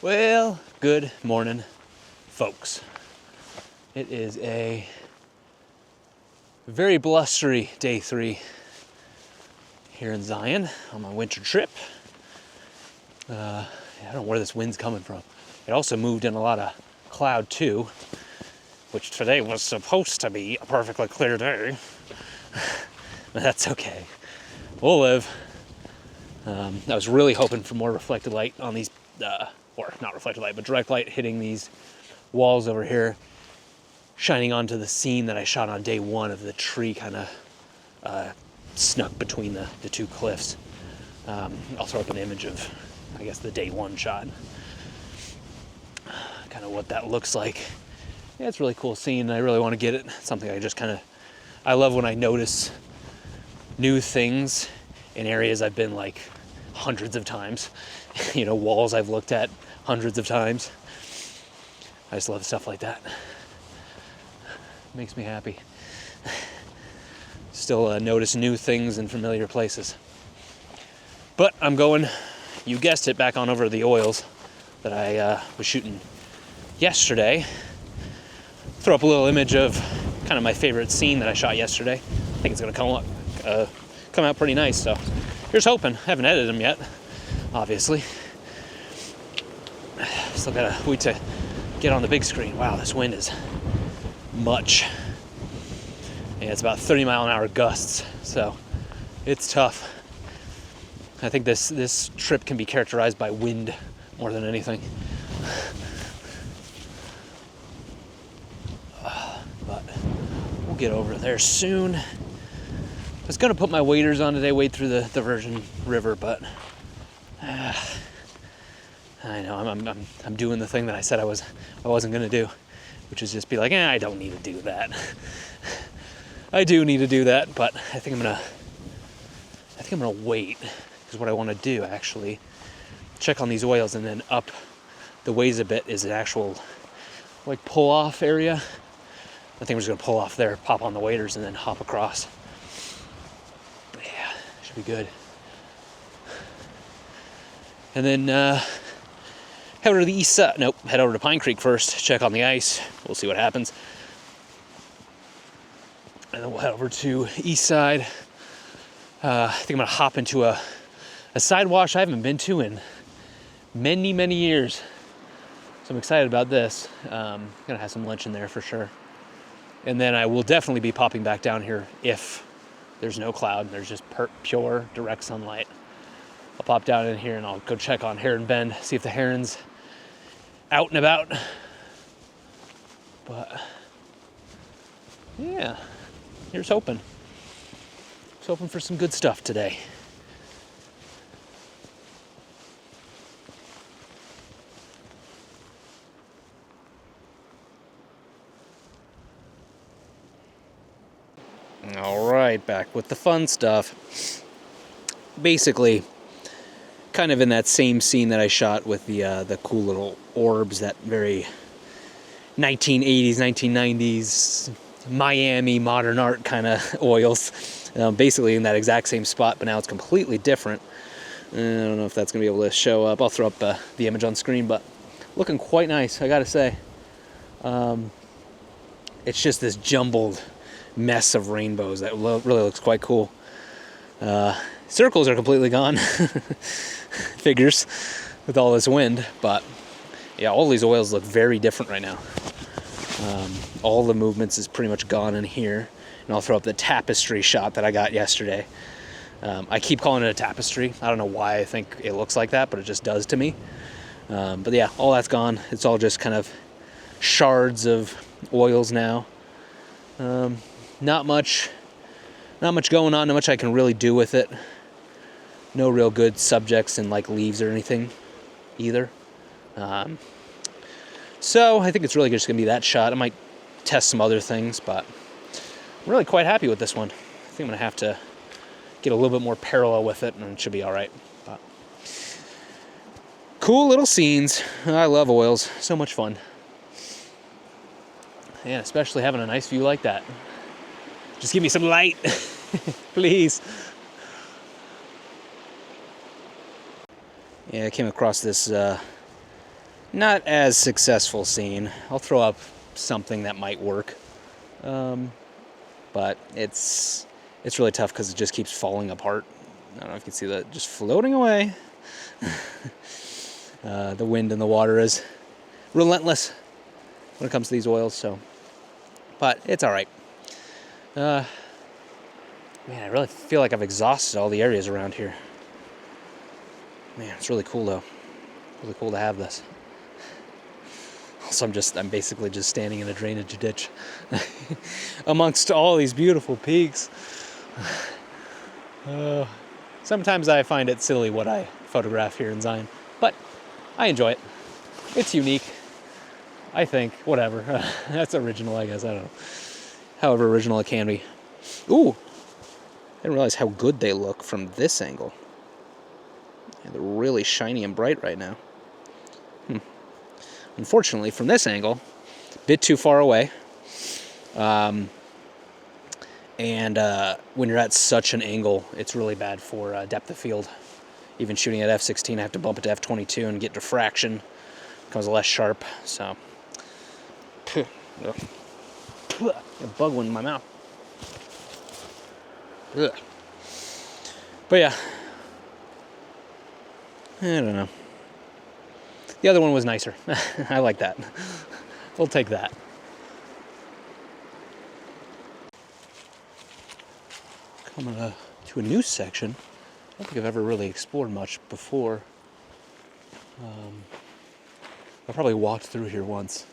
Well, good morning, folks. It is a very blustery day 3 here in Zion on my winter trip. I don't know where this wind's coming from. It also moved in a lot of cloud too, which today was supposed to be a perfectly clear day. But that's okay. We'll live. I was really hoping for more reflected light on these, or not reflected light, but direct light hitting these walls over here, shining onto the scene that I shot on day 1 of the tree kind of snuck between the two cliffs. I'll throw up an image of, I guess, the day 1 shot. Kind of what that looks like. Yeah, it's a really cool scene, and I really want to get it. It's something I just kind of, I love when I notice new things in areas I've been like hundreds of times. You know, walls I've looked at hundreds of times. I just love stuff like that. Makes me happy. Still notice new things in familiar places. But I'm going, you guessed it, back on over to the oils that I was shooting yesterday. Throw up a little image of kind of my favorite scene that I shot yesterday. I think it's gonna come out pretty nice, so here's hoping. Haven't edited them yet, obviously. Still gotta wait to get on the big screen. Wow, this wind is much. Yeah, it's about 30-mile-an-hour gusts, so it's tough. I think this trip can be characterized by wind more than anything. But we'll get over there soon. I was gonna put my waders on today, wade through the Virgin River, but I know I'm doing the thing that I said I wasn't gonna do, which is just be like, I don't need to do that. I do need to do that, but I think I'm gonna wait, because what I want to do actually, check on these oils, and then up the ways a bit is an actual like pull off area. I think we're just gonna pull off there, pop on the waders, and then hop across. Yeah, should be good. And then head over to the east side. Nope, head over to Pine Creek first, check on the ice. We'll see what happens. And then we'll head over to east side. I think I'm gonna hop into a side wash I haven't been to in many, many years. So I'm excited about this. Gonna have some lunch in there for sure. And then I will definitely be popping back down here if there's no cloud and there's just pure direct sunlight. I'll pop down in here and I'll go check on Heron Bend, see if the heron's out and about. But yeah, here's hoping. Just hoping for some good stuff today. All right, back with the fun stuff. Basically, kind of in that same scene that I shot with the cool little orbs, that very 1980s, 1990s Miami modern art kind of oils. Basically in that exact same spot, but now it's completely different. I don't know if that's gonna be able to show up. I'll throw up the image on screen, but looking quite nice, I gotta say. It's just this jumbled mess of rainbows that really looks quite cool. Circles are completely gone. Figures with all this wind, but yeah, all these oils look very different right now. All the movements is pretty much gone in here. And I'll throw up the tapestry shot that I got yesterday. I keep calling it a tapestry. I don't know why I think it looks like that, but it just does to me. But yeah, all that's gone. It's all just kind of shards of oils now. Not much going on, not much I can really do with it. No real good subjects in like leaves or anything either. So I think it's really just gonna be that shot. I might test some other things, but I'm really quite happy with this one. I think I'm gonna have to get a little bit more parallel with it, and it should be all right. But cool little scenes. I love oils, so much fun. And especially having a nice view like that. Just give me some light, please. Yeah, I came across this Not as successful scene. I'll throw up something that might work. But it's really tough because it just keeps falling apart. I don't know if you can see that, just floating away. The wind and the water is relentless when it comes to these oils, so. But it's all right. Man, I really feel like I've exhausted all the areas around here. Man, it's really cool though. Really cool to have this. Also, I'm basically just standing in a drainage ditch amongst all these beautiful peaks. Sometimes I find it silly what I photograph here in Zion, but I enjoy it. It's unique, I think. Whatever. That's original, I guess. I don't know. However original it can be. Ooh! I didn't realize how good they look from this angle. Yeah, they're really shiny and bright right now. Unfortunately, from this angle, a bit too far away. And when you're at such an angle, it's really bad for depth of field. Even shooting at f/16, I have to bump it to f/22 and get diffraction. It becomes less sharp, so. A bug went in my mouth. Ugh. But yeah. I don't know. The other one was nicer. I like that. We'll take that. Coming to a new section. I don't think I've ever really explored much before. I probably walked through here once.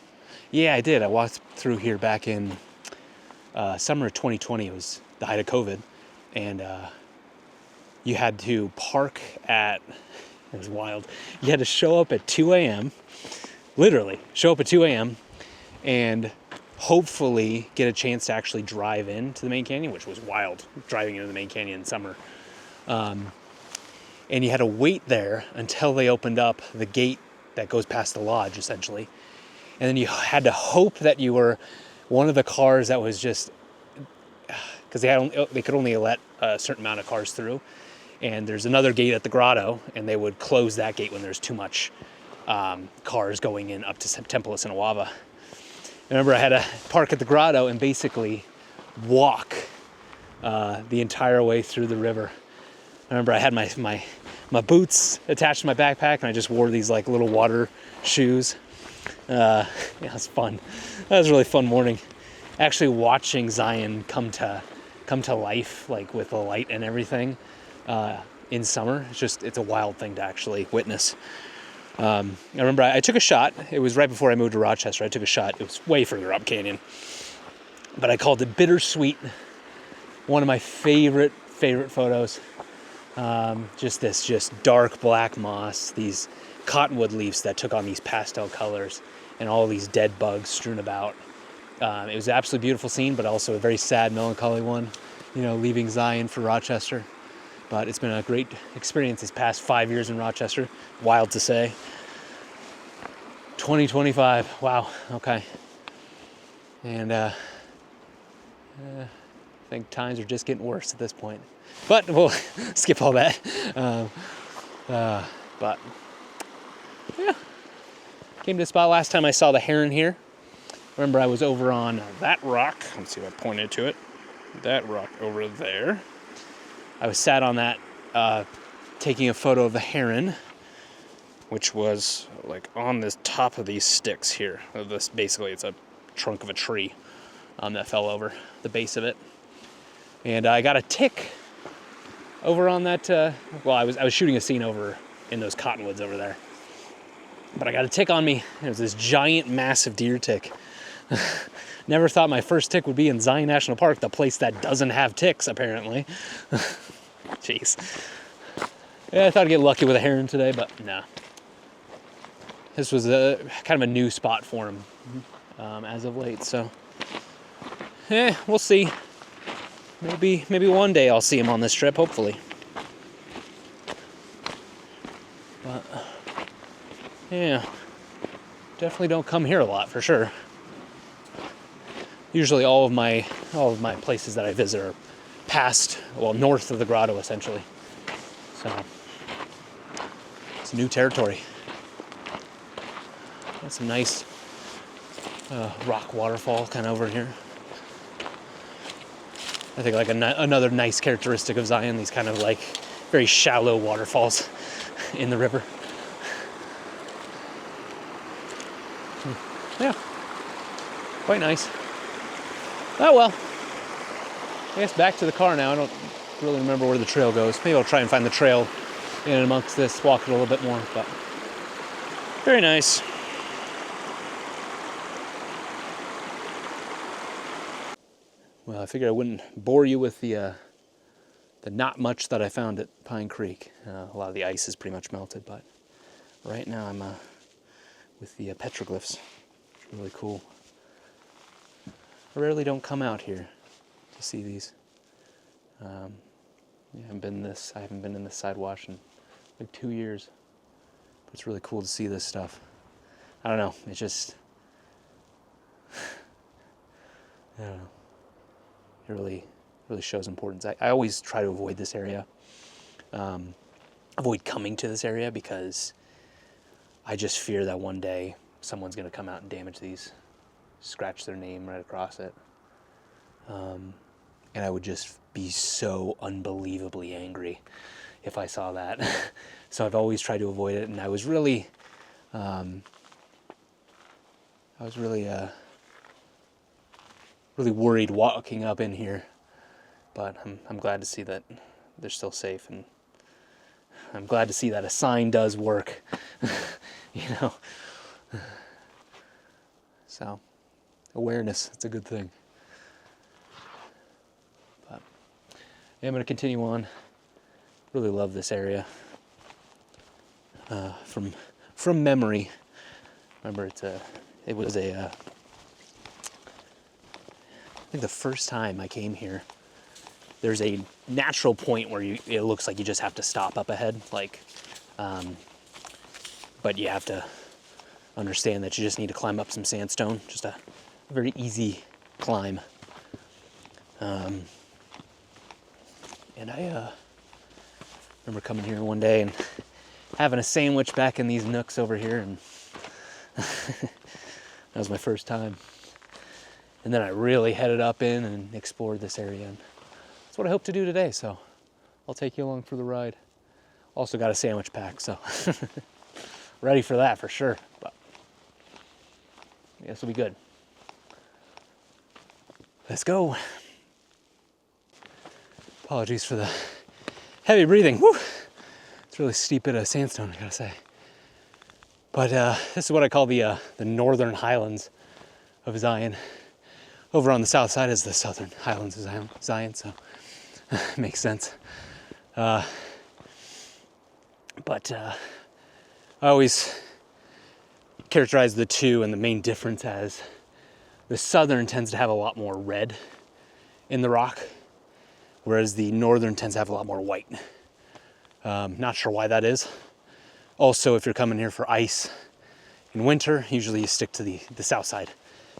Yeah, I did. I walked through here back in summer of 2020. It was the height of COVID. And you had to park at... It was wild. You had to show up at 2 a.m., literally show up at 2 a.m. and hopefully get a chance to actually drive into the main canyon, which was wild, driving into the main canyon in summer. And you had to wait there until they opened up the gate that goes past the lodge, essentially. And then you had to hope that you were one of the cars that was just, because they could only let a certain amount of cars through. And there's another gate at the grotto, and they would close that gate when there's too much cars going in up to Tempelos and Awava. I remember I had to park at the grotto and basically walk the entire way through the river. I remember I had my boots attached to my backpack, and I just wore these like little water shoes. Yeah, it was fun. That was a really fun morning. Actually watching Zion come to life, like with the light and everything. In summer, it's a wild thing to actually witness. I remember I took a shot. It was right before I moved to Rochester. I took a shot. It was way further up canyon, but I called it bittersweet. One of my favorite photos. Just dark black moss, these cottonwood leaves that took on these pastel colors, and all these dead bugs strewn about. It was an absolutely beautiful scene, but also a very sad, melancholy one. Leaving Zion for Rochester. But it's been a great experience this past 5 years in Rochester. Wild to say. 2025. Wow. Okay. And I think times are just getting worse at this point. But we'll skip all that. But yeah. Came to the spot last time I saw the heron here. Remember I was over on that rock. Let's see if I pointed to it. That rock over there. I was sat on that, taking a photo of the heron, which was like on the top of these sticks here. Basically, it's a trunk of a tree that fell over the base of it, and I got a tick over on that. I was shooting a scene over in those cottonwoods over there, but I got a tick on me. It was this giant, massive deer tick. Never thought my first tick would be in Zion National Park, the place that doesn't have ticks, apparently. Jeez. Yeah, I thought I'd get lucky with a heron today, but no. This was kind of a new spot for him as of late, so. We'll see. Maybe one day I'll see him on this trip, hopefully. But, yeah. Definitely don't come here a lot, for sure. Usually all of my places that I visit are north of the grotto, essentially. So it's new territory. Got some nice rock waterfall kind of over here. I think like another nice characteristic of Zion, these kind of like very shallow waterfalls in the river. Yeah, quite nice. Oh well, I guess back to the car now. I don't really remember where the trail goes. Maybe I'll try and find the trail in and amongst this, walk it a little bit more, but very nice. Well, I figured I wouldn't bore you with the not much that I found at Pine Creek. A lot of the ice is pretty much melted, but right now I'm with the petroglyphs. It's really cool. I rarely don't come out here to see these. I haven't been in this side wash in like 2 years. But it's really cool to see this stuff. I don't know, it's just, I don't know. It really shows importance. I always try to avoid this area, avoid coming to this area, because I just fear that one day someone's going to come out and damage these, scratch their name right across it. And I would just be so unbelievably angry if I saw that. So I've always tried to avoid it, and I was really worried walking up in here, but I'm glad to see that they're still safe, and I'm glad to see that a sign does work. You know, so awareness, it's a good thing. But yeah, I'm going to continue on. Really love this area. From memory, remember it was I think the first time I came here, there's a natural point where it looks like you just have to stop up ahead, like, but you have to understand that you just need to climb up some sandstone, just a very easy climb. And I remember coming here one day and having a sandwich back in these nooks over here, and that was my first time. And then I really headed up in and explored this area, and that's what I hope to do today, so I'll take you along for the ride. Also got a sandwich pack, so ready for that for sure, but I guess it'll be good. Let's go. Apologies for the heavy breathing. Woo! It's really steep bit of sandstone, I gotta say. But this is what I call the northern highlands of Zion. Over on the south side is the southern highlands of Zion, so makes sense. But I always characterize the two, and the main difference as the southern tends to have a lot more red in the rock, whereas the northern tends to have a lot more white. Not sure why that is. Also, if you're coming here for ice in winter, usually you stick to the south side,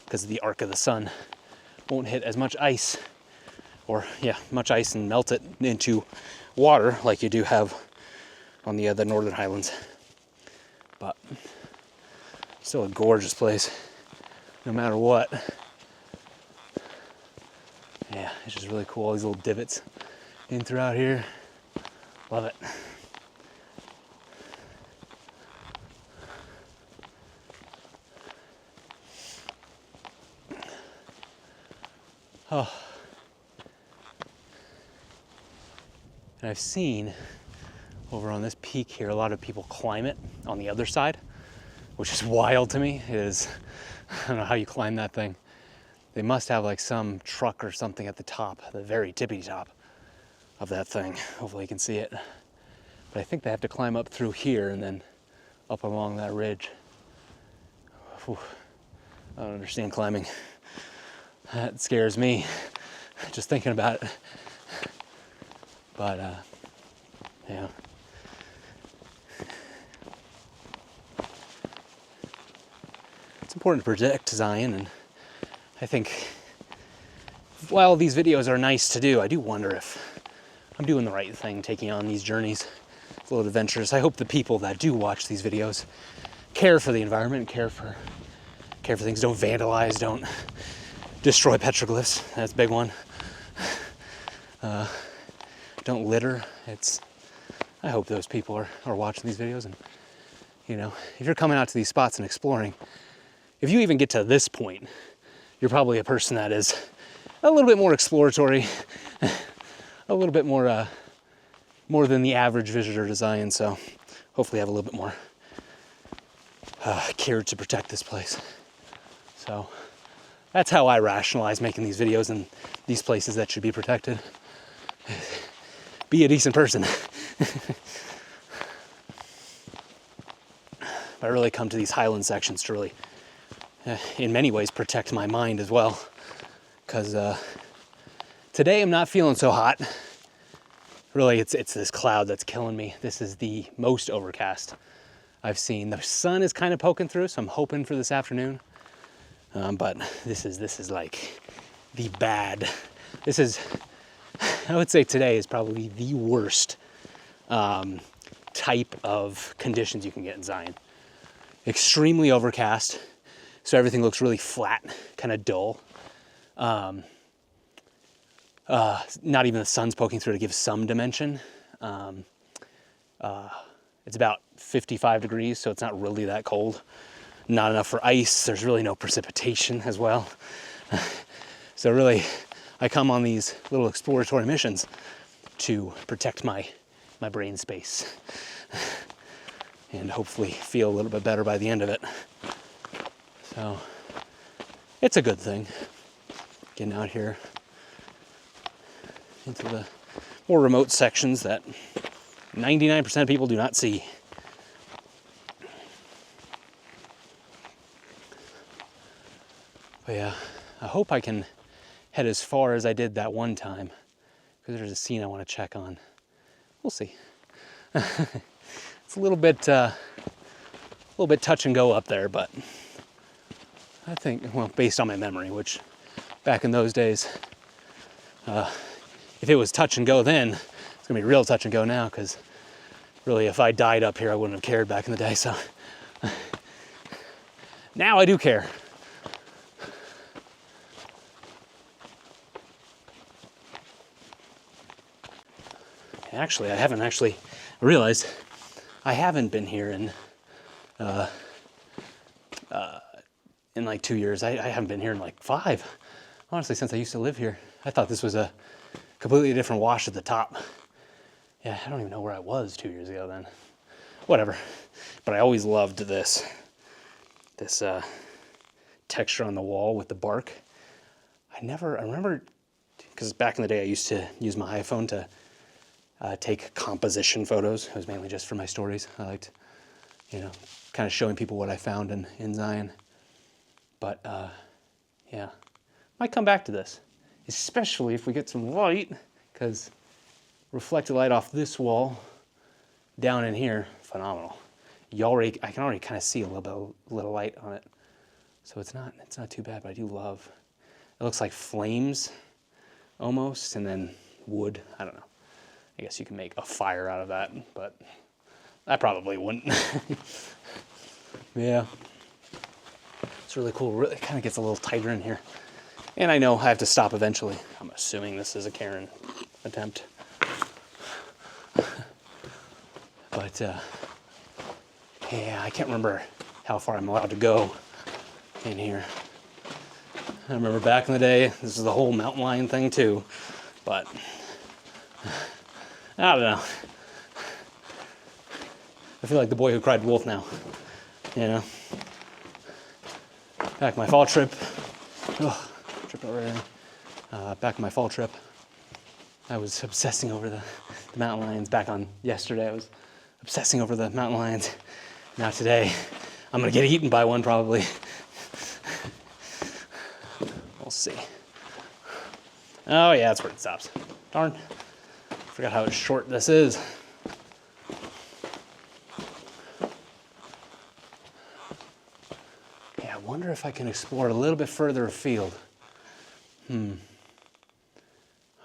because the arc of the sun won't hit as much ice, much ice, and melt it into water like you do have on the northern highlands. But still a gorgeous place, no matter what. Yeah, it's just really cool. All these little divots in throughout here. Love it. Oh. And I've seen over on this peak here, a lot of people climb it on the other side, which is wild to me. It is, I don't know how you climb that thing. They must have like some truck or something at the top, the very tippy top of that thing. Hopefully you can see it. But I think they have to climb up through here and then up along that ridge. Whew. I don't understand climbing. That scares me, just thinking about it. But, yeah. It's important to protect Zion, and I think while these videos are nice to do, I do wonder if I'm doing the right thing taking on these journeys. It's a little adventurous. I hope the people that do watch these videos care for the environment, care for things. Don't vandalize, don't destroy petroglyphs. That's a big one. Don't litter. I hope those people are watching these videos, and you know, if you're coming out to these spots and exploring, if you even get to this point, you're probably a person that is a little bit more exploratory, a little bit more than the average visitor to Zion. So hopefully I have a little bit more care to protect this place. So that's how I rationalize making these videos in these places that should be protected. Be a decent person. I really come to these highland sections to really, in many ways, protect my mind as well. Because today I'm not feeling so hot. Really, it's this cloud that's killing me. This is the most overcast I've seen. The sun is kind of poking through, so I'm hoping for this afternoon. But this is like the bad. I would say today is probably the worst type of conditions you can get in Zion. Extremely overcast, so everything looks really flat, kind of dull. Not even the sun's poking through to give some dimension. It's about 55 degrees, so it's not really that cold. Not enough for ice. There's really no precipitation as well. So really, I come on these little exploratory missions to protect my brain space and hopefully feel a little bit better by the end of it. So it's a good thing getting out here into the more remote sections that 99% of people do not see. But yeah, I hope I can head as far as I did that one time, because there's a scene I want to check on. We'll see. It's a little bit touch and go up there, but I think, well, based on my memory, which back in those days, if it was touch and go then, it's gonna be real touch and go now, because really if I died up here, I wouldn't have cared back in the day, so now I do care. Actually, I realized I haven't been here in like 2 years. I haven't been here in like 5. Honestly, since I used to live here. I thought this was a completely different wash at the top. Yeah, I don't even know where I was 2 years ago then. Whatever. But I always loved this texture on the wall with the bark. I remember, because back in the day I used to use my iPhone to take composition photos. It was mainly just for my stories. I liked, kind of showing people what I found in Zion. But yeah, might come back to this, especially if we get some light, because reflected light off this wall down in here, phenomenal. I can already kind of see a little light on it, so it's not too bad. But I do love. It looks like flames, almost, and then wood. I don't know. I guess you can make a fire out of that, but I probably wouldn't. Yeah. It's really cool. It kind of gets a little tighter in here. And I know I have to stop eventually. I'm assuming this is a Karen attempt. But, yeah, I can't remember how far I'm allowed to go in here. I remember back in the day, this is the whole mountain lion thing too, but I don't know. I feel like the boy who cried wolf now, Back my fall trip. Tripped over everything. Back my fall trip, I was obsessing over the mountain lions. Back on yesterday, I was obsessing over the mountain lions. Now today, I'm gonna get eaten by one probably. We'll see. Oh yeah, that's where it stops. Darn. Forgot how short this is. Yeah, I wonder if I can explore a little bit further afield. I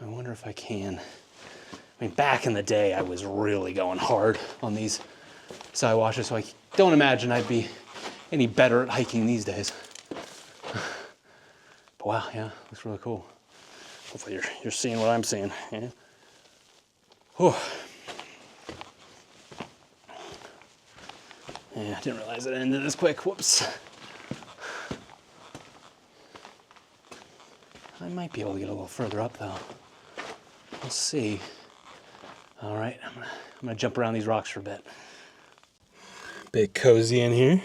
wonder if I can. I mean, back in the day, I was really going hard on these side washes, so I don't imagine I'd be any better at hiking these days. But wow, yeah, looks really cool. Hopefully you're seeing what I'm seeing. Yeah. Whew. Yeah, I didn't realize it ended this quick. Whoops. I might be able to get a little further up though. We'll see. All right, I'm gonna jump around these rocks for a bit. Bit cozy in here.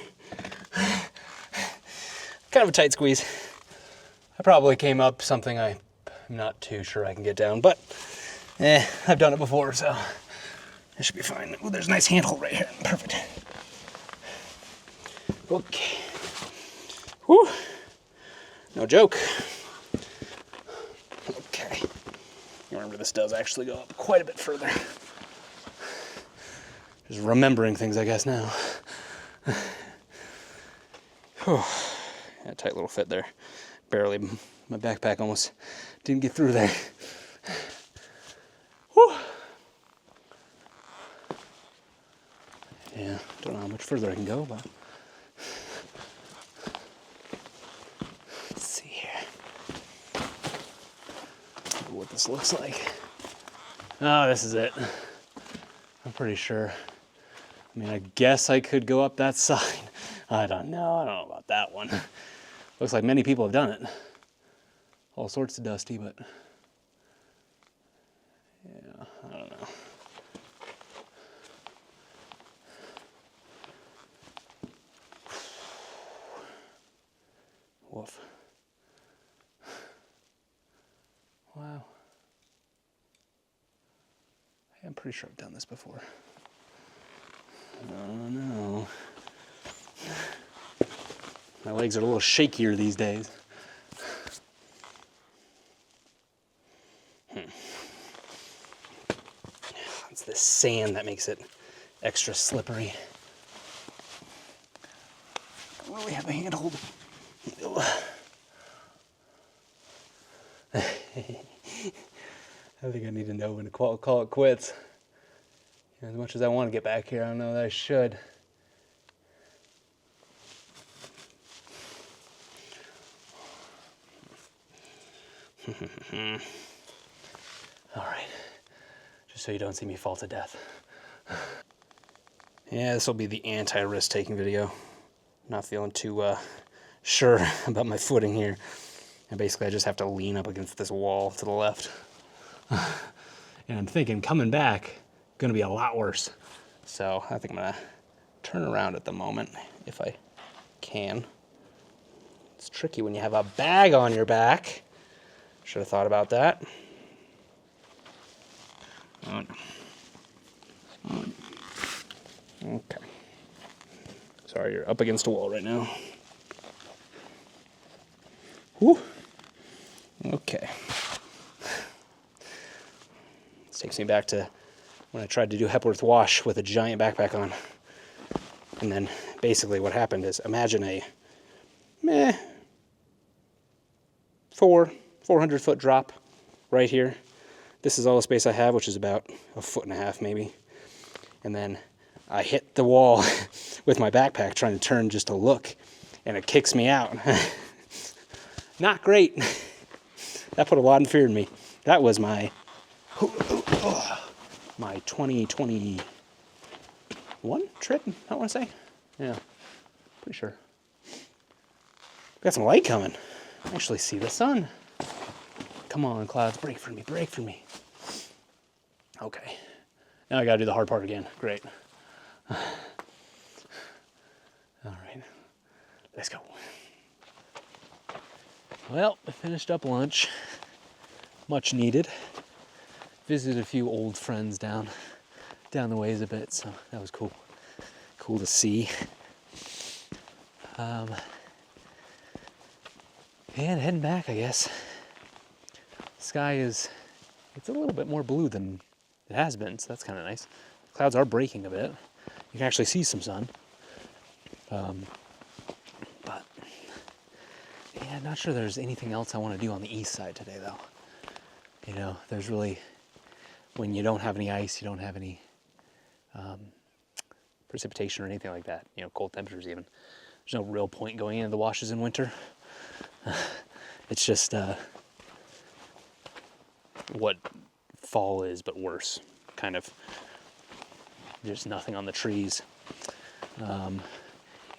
Kind of a tight squeeze. I probably came up something I'm not too sure I can get down, but I've done it before, so it should be fine. Oh, there's a nice handhold right here. Perfect. Okay. Whew. No joke. Okay. Remember, this does actually go up quite a bit further. Just remembering things, I guess, now. Whew. Yeah, tight little fit there. Barely. My backpack almost didn't get through there. Whew. Yeah, don't know how much further I can go, but let's see here. What this looks like. Oh, this is it. I'm pretty sure. I mean, I guess I could go up that side. I don't know about that one. Looks like many people have done it. All sorts of dusty, but yeah, I don't know. Woof. Wow. I'm pretty sure I've done this before. Oh no. My legs are a little shakier these days. It's the sand that makes it extra slippery. I don't really have a handhold. I think I need to know when to call it quits. As much as I want to get back here, I don't know that I should. All right, just so you don't see me fall to death. Yeah, this will be the anti-risk taking video. Not feeling too sure about my footing here. And basically I just have to lean up against this wall to the left. And I'm thinking coming back, gonna be a lot worse. So I think I'm gonna turn around at the moment if I can. It's tricky when you have a bag on your back. Should have thought about that. Okay. Sorry, you're up against a wall right now. Whew. Okay. This takes me back to when I tried to do Hepworth Wash with a giant backpack on. And then basically what happened is, imagine a 400 foot drop right here. This is all the space I have, which is about 1.5 feet maybe. And then I hit the wall with my backpack trying to turn just to look, and it kicks me out. Not great. That put a lot of fear in me. That was my 2021 trip, I want to say. Yeah, pretty sure. Got some light coming. I actually see the sun. Come on, clouds, break for me, break for me. Okay, now I gotta do the hard part again. Great. All right, let's go. Well, I finished up lunch. Much needed. Visited a few old friends down the ways a bit, so that was cool. Cool to see. And heading back, I guess. Sky it's a little bit more blue than it has been, so that's kind of nice. Clouds are breaking a bit. You can actually see some sun. But yeah, not sure there's anything else I want to do on the east side today, though. You know, there's really, when you don't have any ice, you don't have any precipitation or anything like that, you know, cold temperatures even. There's no real point going into the washes in winter. It's just what fall is, but worse, kind of. There's nothing on the trees. And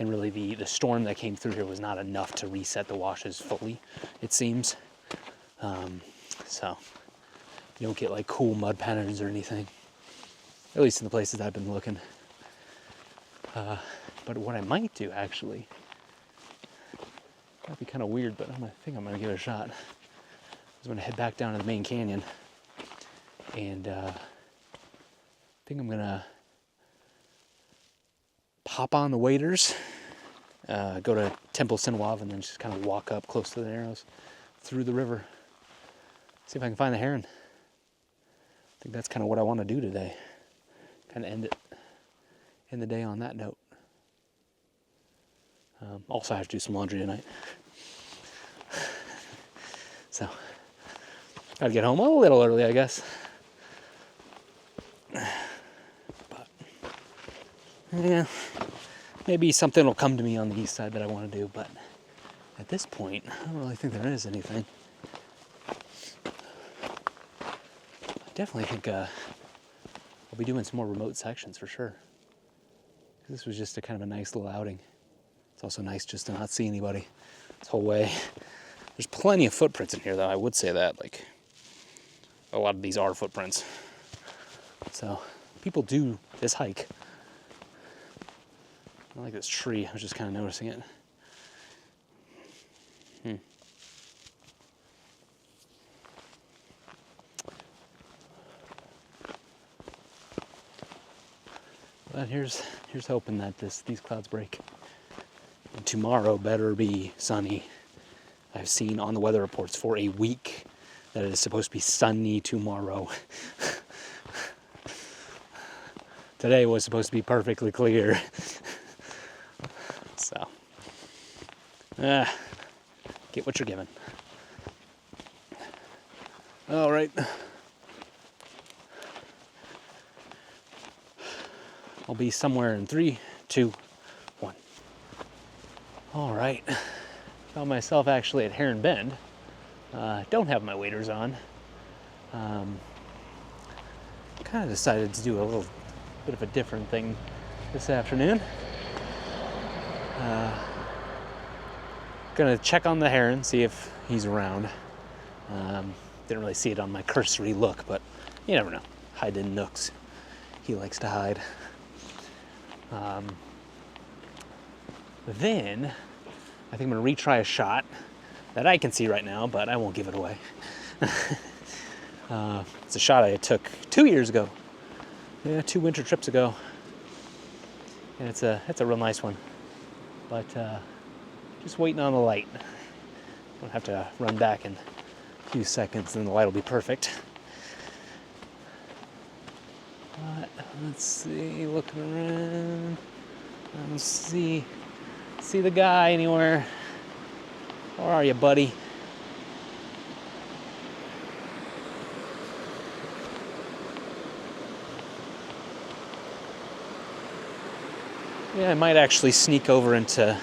really the storm that came through here was not enough to reset the washes fully, it seems. So you don't get like cool mud patterns or anything, at least in the places I've been looking. But what I might do, actually, might be kind of weird, but I think I'm gonna give it a shot. I'm gonna head back down to the main canyon, and I think I'm gonna hop on the waders, go to Temple Sinwab, and then just kind of walk up close to the Narrows through the river. See if I can find the heron. I think that's kind of what I want to do today. Kind of end the day on that note. Also, I have to do some laundry tonight. So, gotta get home a little early, I guess. But, yeah, maybe something will come to me on the east side that I want to do, but at this point, I don't really think there is anything. I definitely think I'll be doing some more remote sections for sure. This was just a kind of a nice little outing. It's also nice just to not see anybody this whole way. There's plenty of footprints in here, though. I would say that, like, a lot of these are footprints. So people do this hike. I like this tree. I was just kind of noticing it. But here's hoping that these clouds break. And tomorrow better be sunny. I've seen on the weather reports for a week that it is supposed to be sunny tomorrow. Today was supposed to be perfectly clear. So, get what you're given. All right. I'll be somewhere in 3, 2, 1. All right. Found myself actually at Heron Bend. Don't have my waders on. Kind of decided to do a little bit of a different thing this afternoon. Gonna check on the heron, see if he's around. Didn't really see it on my cursory look, but you never know. Hide in nooks. He likes to hide. Then I think I'm gonna retry a shot that I can see right now, but I won't give it away. It's a shot I took 2 years ago. Yeah, 2 winter trips ago. And it's a real nice one. But just waiting on the light. Don't have to run back in a few seconds and the light will be perfect. But let's see, looking around. I don't see the guy anywhere. Where are you, buddy? Yeah, I might actually sneak over into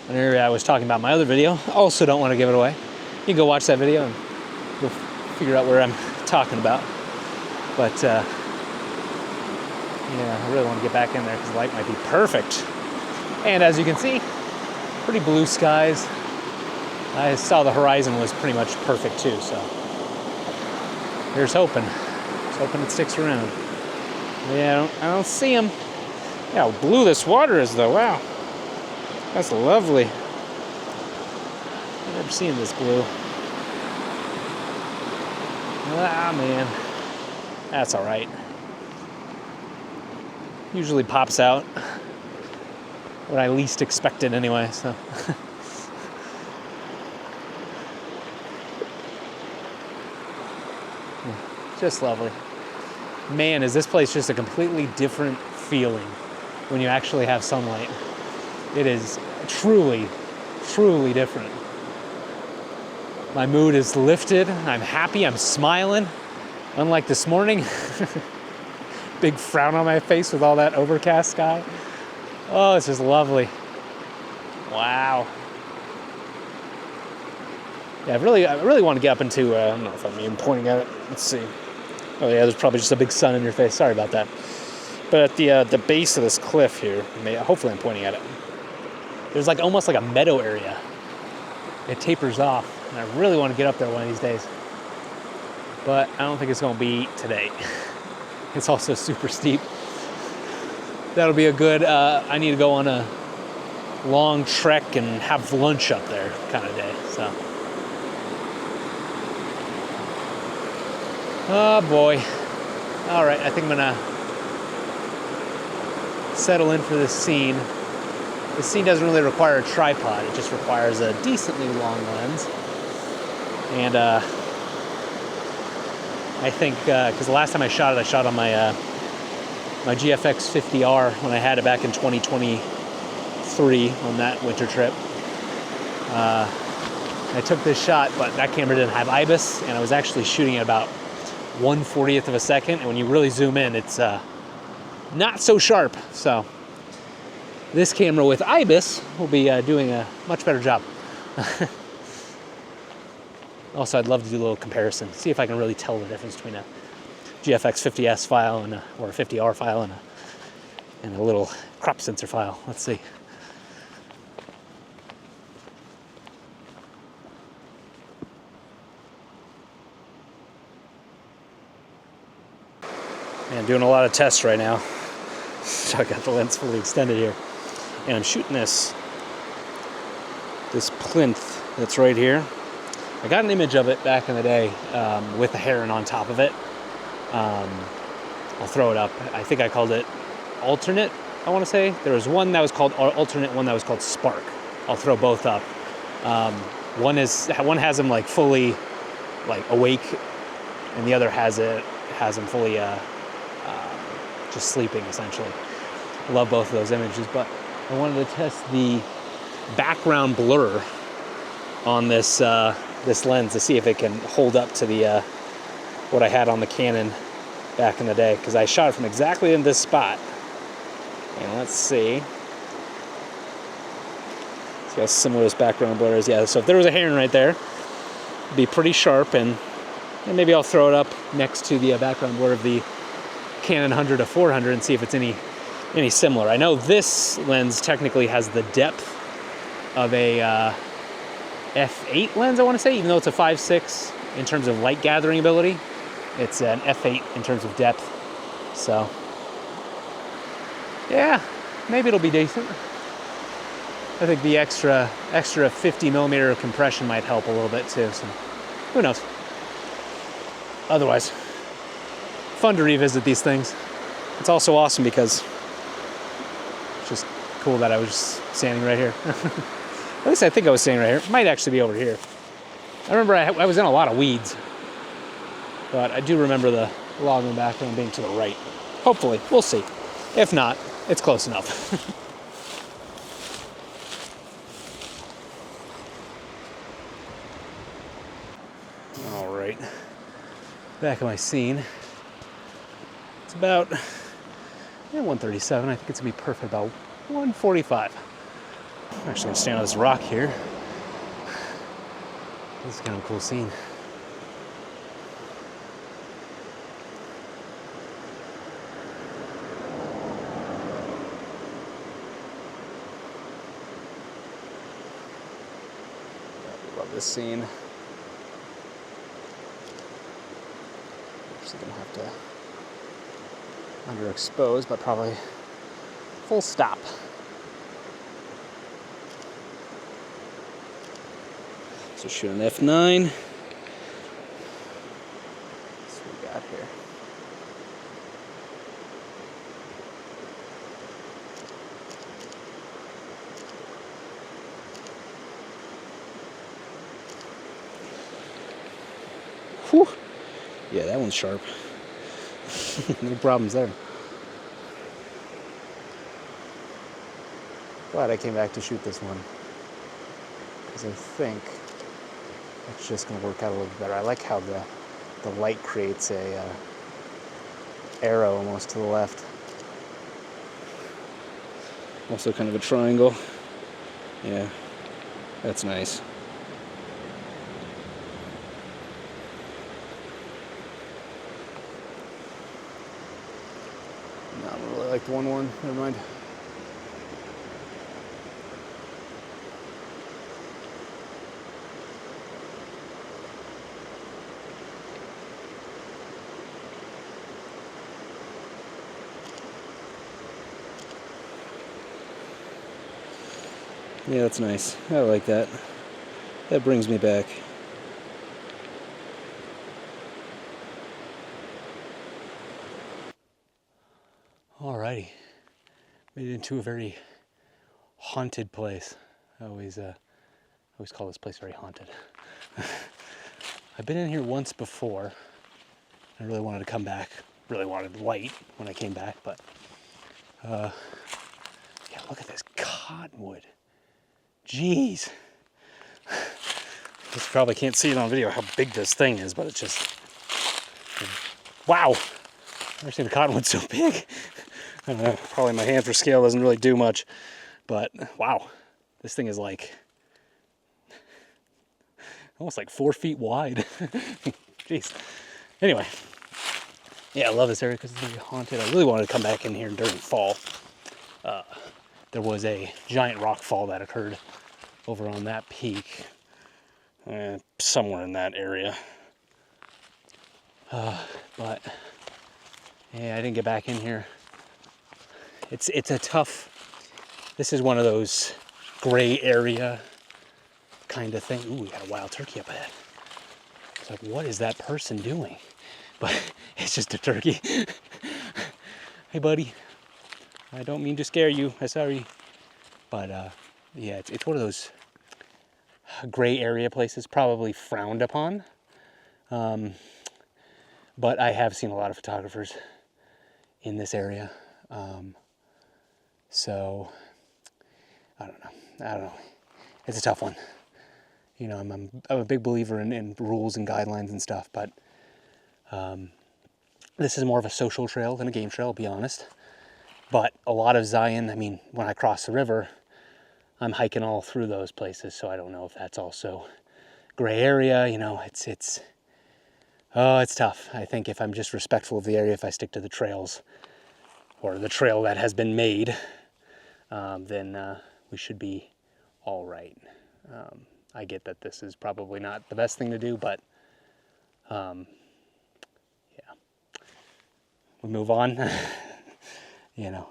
an area I was talking about in my other video. Also don't want to give it away. You can go watch that video and you'll figure out where I'm talking about. But yeah, I really want to get back in there because the light might be perfect. And as you can see, pretty blue skies. I saw the horizon was pretty much perfect too, so here's hoping. Just hoping it sticks around. Yeah, I don't see him. Yeah, how blue this water is though, wow. That's lovely. I've never seen this blue. Ah, man. That's all right. Usually pops out when I least expect it anyway, so. Just lovely. Man, is this place just a completely different feeling when you actually have sunlight. It is truly, truly different. My mood is lifted. I'm happy. I'm smiling. Unlike this morning, big frown on my face with all that overcast sky. Oh, it's just lovely. Wow. Yeah, I really want to get up into, I don't know if I'm even pointing at it. Let's see. Oh yeah, there's probably just a big sun in your face. Sorry about that. But at the base of this cliff here, hopefully I'm pointing at it. There's like almost like a meadow area. It tapers off, and I really want to get up there one of these days. But I don't think it's going to be today. It's also super steep. That'll be a good, I need to go on a long trek and have lunch up there kind of day, so. Oh boy. All right, I think I'm gonna settle in for this scene. This scene doesn't really require a tripod, it just requires a decently long lens. And I think, because the last time I shot on my my GFX 50R when I had it back in 2023 on that winter trip. I took this shot, but that camera didn't have IBIS, and I was actually shooting at about 1/40th of a second, and when you really zoom in, it's not so sharp. So this camera with IBIS will be doing a much better job. Also, I'd love to do a little comparison, see if I can really tell the difference between a GFX 50S file or a 50R file and a little crop sensor file. Let's see. Man, doing a lot of tests right now. So I got the lens fully extended here. And I'm shooting this plinth that's right here. I got an image of it back in the day with the heron on top of it. I'll throw it up. I think I called it alternate, I want to say. There was one that was called alternate, one that was called spark. I'll throw both up. One has them like fully like awake, and the other has them fully just sleeping essentially. I love both of those images, but I wanted to test the background blur on this lens to see if it can hold up to the what I had on the Canon back in the day, because I shot it from exactly in this spot. And let's see how similar this background blur is. Yeah, so if there was a heron right there, it'd be pretty sharp, and maybe I'll throw it up next to the background blur of the Canon 100 to 400 and see if it's any similar. I know this lens technically has the depth of a f8 lens, I want to say, even though it's a 5.6 in terms of light gathering ability. It's an f8 in terms of depth. So, yeah, maybe it'll be decent. I think the extra 50mm compression might help a little bit too, so who knows. Otherwise, fun to revisit these things. It's also awesome because it's just cool that I was just standing right here. At least I think I was standing right here. It might actually be over here. I remember I was in a lot of weeds, but I do remember the log in the background being to the right. Hopefully, we'll see. If not, it's close enough. All right, back at my scene. It's about 1:37. I think it's gonna be perfect about 1:45. I'm actually gonna stand on this rock here. This is kind of a cool scene. Love this scene. Actually gonna have to underexpose, but probably full stop. So shoot an F9. That's what we got here. Whew. Yeah, that one's sharp. No problems there. Glad I came back to shoot this one, because I think it's just going to work out a little bit better. I like how the light creates a arrow almost to the left. Also kind of a triangle. Yeah, that's nice. No, I don't really like the 1-1. Never mind. Yeah, that's nice. I like that. That brings me back. Alrighty. Made it into a very haunted place. I always call this place very haunted. I've been in here once before. I really wanted to come back. Really wanted light when I came back, but yeah, look at this cottonwood. Jeez. You probably can't see it on video how big this thing is, but it's just, wow. I've never seen a cottonwood so big. I don't know, probably my hand for scale doesn't really do much, but wow, this thing is like, almost like 4 feet wide. Jeez. Anyway, yeah, I love this area because it's very haunted. I really wanted to come back in here during fall. There was a giant rock fall that occurred over on that peak, somewhere in that area. But yeah, I didn't get back in here. It's a tough, this is one of those gray area kind of thing. Ooh, we got a wild turkey up ahead. It's like, what is that person doing? But it's just a turkey. Hey, buddy. I don't mean to scare you. I'm sorry. But yeah, it's one of those gray area places, probably frowned upon. But I have seen a lot of photographers in this area. So I don't know. It's a tough one. You know, I'm a big believer in rules and guidelines and stuff, but this is more of a social trail than a game trail, I'll be honest. But a lot of Zion, I mean, when I cross the river, I'm hiking all through those places, so I don't know if that's also gray area. You know, it's tough. I think if I'm just respectful of the area, if I stick to the trails or the trail that has been made, then we should be all right. I get that this is probably not the best thing to do, but yeah, we move on. You know,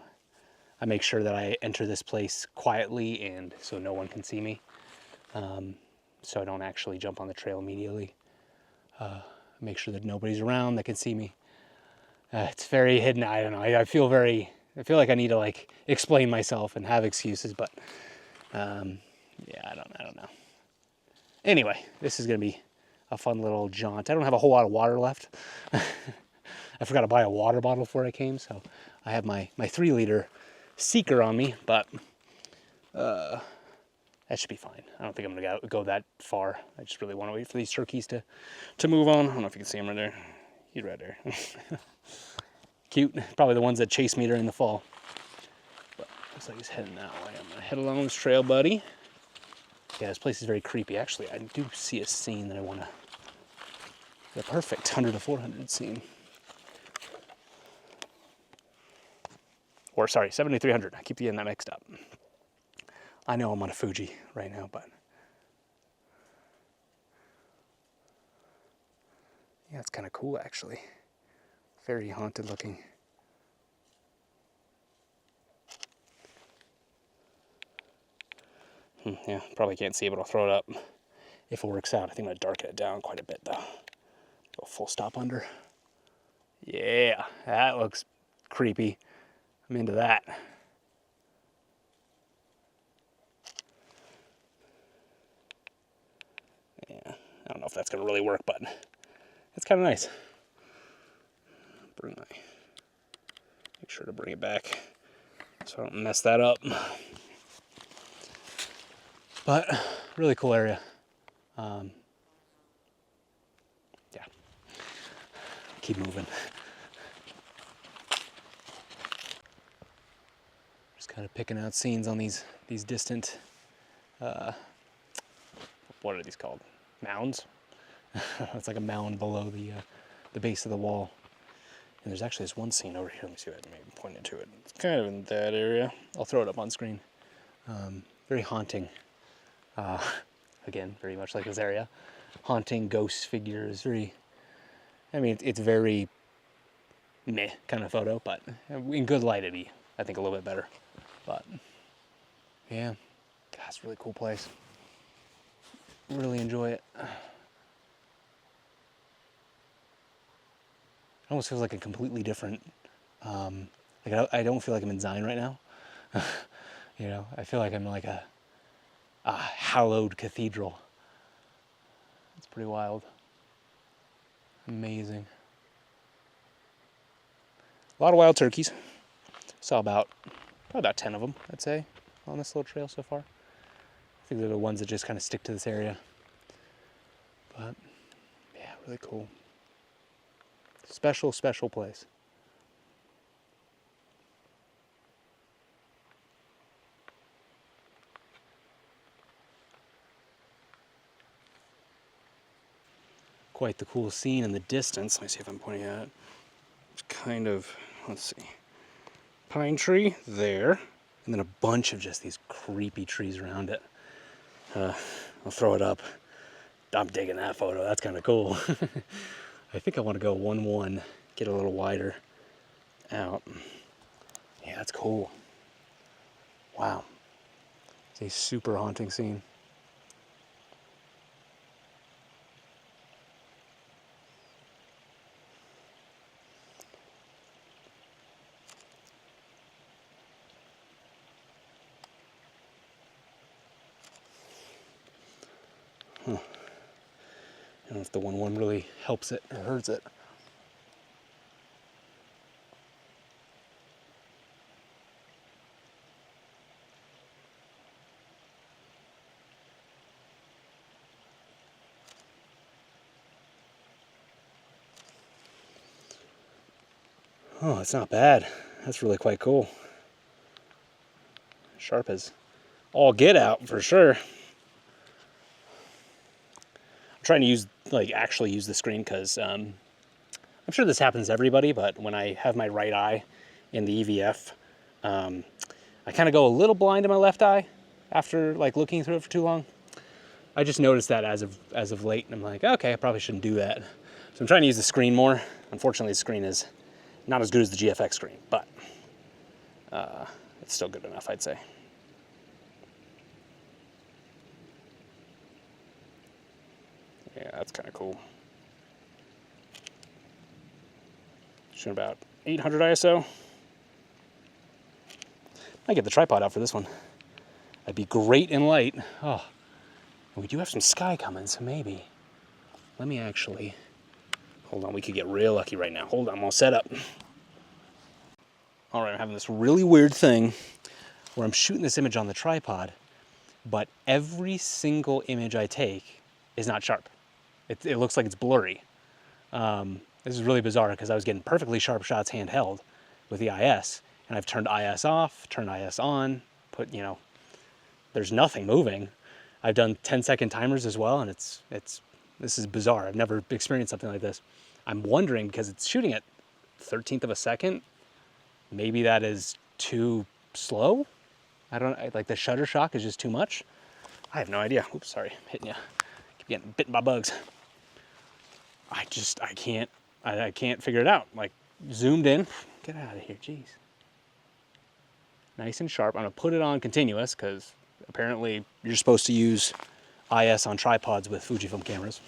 I make sure that I enter this place quietly and so no one can see me. So I don't actually jump on the trail immediately. Make sure that nobody's around that can see me. It's very hidden. I don't know. I feel like I need to like explain myself and have excuses, but yeah, I don't know. Anyway, this is gonna be a fun little jaunt. I don't have a whole lot of water left. I forgot to buy a water bottle before I came, so I have my 3-liter Seeker on me, but that should be fine. I don't think I'm gonna go that far. I just really want to wait for these turkeys to move on. I don't know if you can see them right there. He's right there. Cute. Probably the ones that chased me during the fall. But looks like he's heading that way. I'm gonna head along this trail, buddy. Yeah, this place is very creepy. Actually, I do see a scene that I want to. The perfect 100 to 400 scene. Or sorry, 7300. I keep getting that mixed up. I know I'm on a Fuji right now, but yeah, it's kind of cool actually. Very haunted looking. Yeah, probably can't see it, but I'll throw it up if it works out. I think I'm gonna darken it down quite a bit though. Go full stop under. Yeah, that looks creepy. I'm into that. Yeah, I don't know if that's gonna really work, but it's kind of nice. Make sure to bring it back so I don't mess that up. But really cool area. Yeah. Keep moving. kind of picking out scenes on these distant, what are these called? Mounds? It's like a mound below the base of the wall. And there's actually this one scene over here. Let me see if I can maybe point it to it. It's kind of in that area. I'll throw it up on screen. Very haunting. Again, very much like this area. Haunting ghost figures. Very, I mean, it's very meh kind of photo, but in good light it'd be, I think, a little bit better. But yeah, God, it's a really cool place. Really enjoy it. It almost feels like a completely different, like I don't feel like I'm in Zion right now. You know, I feel like I'm like a hallowed cathedral. It's pretty wild. Amazing. A lot of wild turkeys. Saw probably about 10 of them, I'd say, on this little trail so far. I think they're the ones that just kind of stick to this area. But yeah, really cool. Special, special place. Quite the cool scene in the distance. Let me see if I'm pointing at it. It's kind of, let's see, pine tree there, and then a bunch of just these creepy trees around it. I'll throw it up. I'm digging that photo. That's kind of cool. I think I want to go 1-1, get a little wider out. Yeah, that's cool. Wow. It's a super haunting scene. Huh. I don't know if the 1-1 really helps it or hurts it. Oh, it's not bad. That's really quite cool. Sharp as all get out for sure. I'm trying to actually use the screen because I'm sure this happens to everybody, but when I have my right eye in the EVF, I kind of go a little blind in my left eye after like looking through it for too long. I just noticed that as of late, and I'm like, okay, I probably shouldn't do that. So I'm trying to use the screen more. Unfortunately, the screen is not as good as the GFX screen, but it's still good enough, I'd say. Yeah, that's kind of cool. Shooting about 800 ISO. I get the tripod out for this one. That'd be great in light. Oh, we do have some sky coming, so maybe. Let me actually, hold on, we could get real lucky right now. Hold on, I'm all set up. All right, I'm having this really weird thing where I'm shooting this image on the tripod, but every single image I take is not sharp. It looks like it's blurry. This is really bizarre because I was getting perfectly sharp shots handheld with the IS, and I've turned IS off, turned IS on, put, you know, there's nothing moving. I've done 10-second timers as well, and this is bizarre. I've never experienced something like this. I'm wondering, because it's shooting at 1/13 of a second, maybe that is too slow? Like the shutter shock is just too much? I have no idea. Oops, sorry, I'm hitting you. Keep getting bitten by bugs. I can't figure it out. Like, zoomed in, get out of here, jeez. Nice and sharp. I'm gonna put it on continuous, because apparently you're supposed to use IS on tripods with Fujifilm cameras.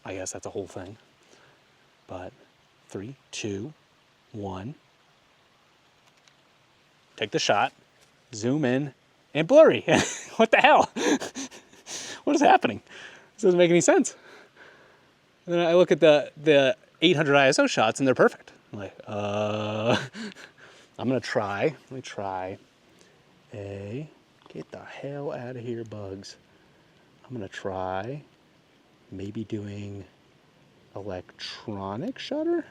I guess that's a whole thing. But 3, 2, 1. Take the shot, zoom in, and blurry. What the hell? What is happening? This doesn't make any sense. And then I look at the 800 ISO shots and they're perfect. I'm like, I'm gonna try. Let me try. Get the hell out of here, bugs. I'm gonna try maybe doing electronic shutter.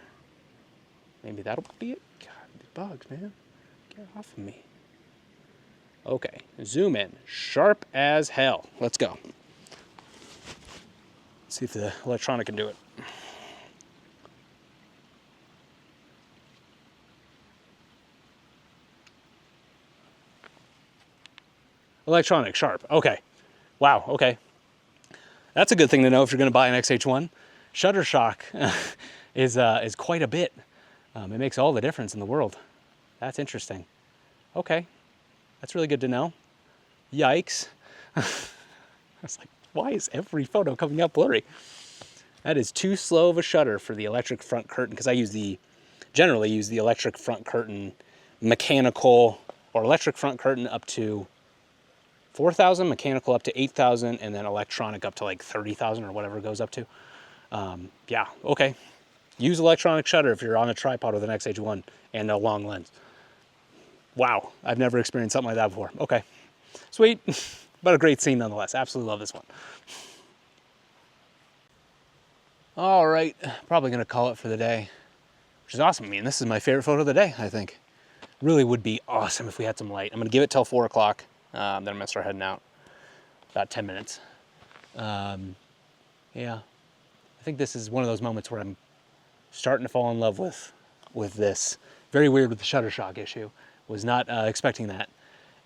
Maybe that'll be it. God, these bugs, man. Get off of me. Okay, zoom in, sharp as hell. Let's go. See if the electronic can do it. Electronic, sharp, okay. Wow, okay. That's a good thing to know if you're gonna buy an X-H1. Shutter shock is quite a bit. It makes all the difference in the world. That's interesting. Okay, that's really good to know. Yikes. I was like, why is every photo coming up blurry? That is too slow of a shutter for the electric front curtain, because I generally use the electric front curtain mechanical, or electric front curtain up to 4,000, mechanical up to 8,000, and then electronic up to like 30,000 or whatever it goes up to. Yeah, okay. Use electronic shutter if you're on a tripod with an X-H1 and a long lens. Wow, I've never experienced something like that before. Okay, sweet, but a great scene nonetheless. Absolutely love this one. All right, probably gonna call it for the day, which is awesome. I mean, this is my favorite photo of the day, I think. Really would be awesome if we had some light. I'm gonna give it till 4 o'clock, then I'm gonna start heading out. About 10 minutes. Yeah, I think this is one of those moments where I'm starting to fall in love with this. Very weird with the shutter shock issue. Was not expecting that.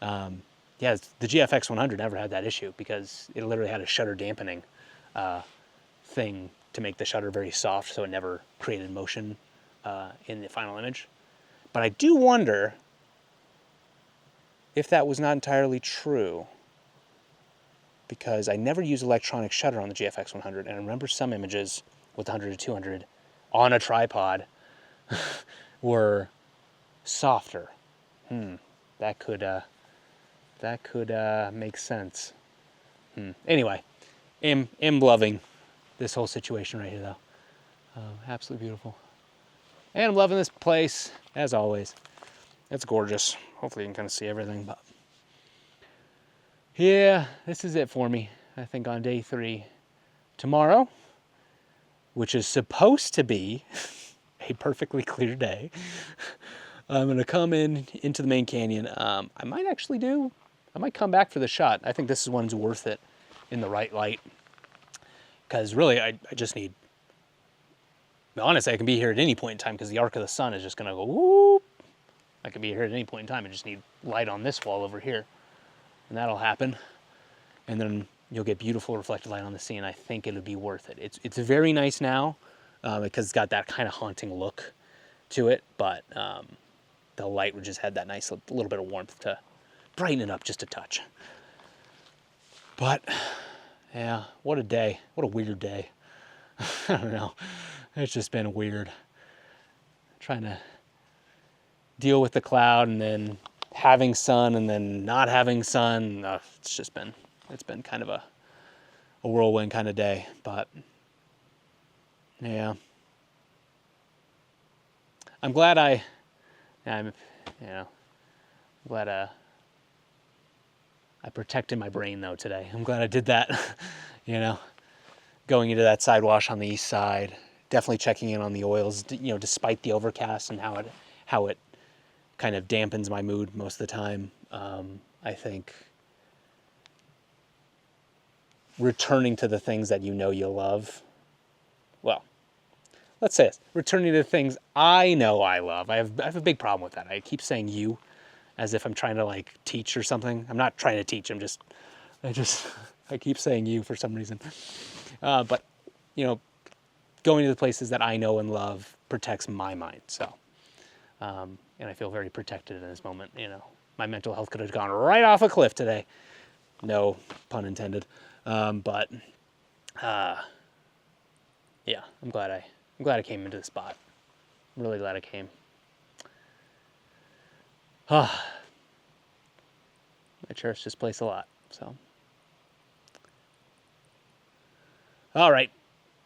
Yeah, the GFX 100 never had that issue because it literally had a shutter dampening thing to make the shutter very soft, so it never created motion in the final image. But I do wonder if that was not entirely true, because I never used electronic shutter on the GFX 100, and I remember some images with 100 to 200 on a tripod were softer. That could make sense. Anyway, am loving this whole situation right here, though. Absolutely beautiful. And I'm loving this place, as always. It's gorgeous. Hopefully you can kind of see everything, but yeah, this is it for me, I think, on day 3. Tomorrow, which is supposed to be a perfectly clear day, I'm gonna come into the main canyon. I might come back for the shot. I think this one's worth it in the right light, because really I just need, honestly, I can be here at any point in time because the arc of the sun is just gonna go whoop. I can be here at any point in time. I just need light on this wall over here, and that'll happen. And then you'll get beautiful reflected light on the scene. I think it'll be worth it. It's very nice now because it's got that kind of haunting look to it, but the light would just had that nice little bit of warmth to brighten it up just a touch. But yeah, what a day. What a weird day. I don't know. It's just been weird. Trying to deal with the cloud and then having sun and then not having sun. It's been kind of a whirlwind kind of day, but yeah. I'm glad I protected my brain though today. I'm glad I did that. Going into that side wash on the east side, definitely checking in on the oils, despite the overcast and how it kind of dampens my mood most of the time. I think returning to the things that you love. Well, let's say this. Returning to the things I know I love. I have a big problem with that. I keep saying you as if I'm trying to teach or something. I'm not trying to teach. I keep saying you for some reason. But going to the places that I know and love protects my mind. So, and I feel very protected in this moment. My mental health could have gone right off a cliff today. No pun intended. But yeah, I'm glad I came into the spot. I'm really glad I came. I cherish this place a lot. So, all right.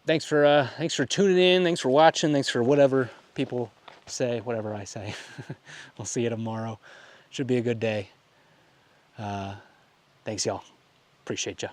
Thanks for tuning in. Thanks for watching. Thanks for whatever people say, whatever I say. We'll see you tomorrow. Should be a good day. Thanks, y'all. Appreciate ya.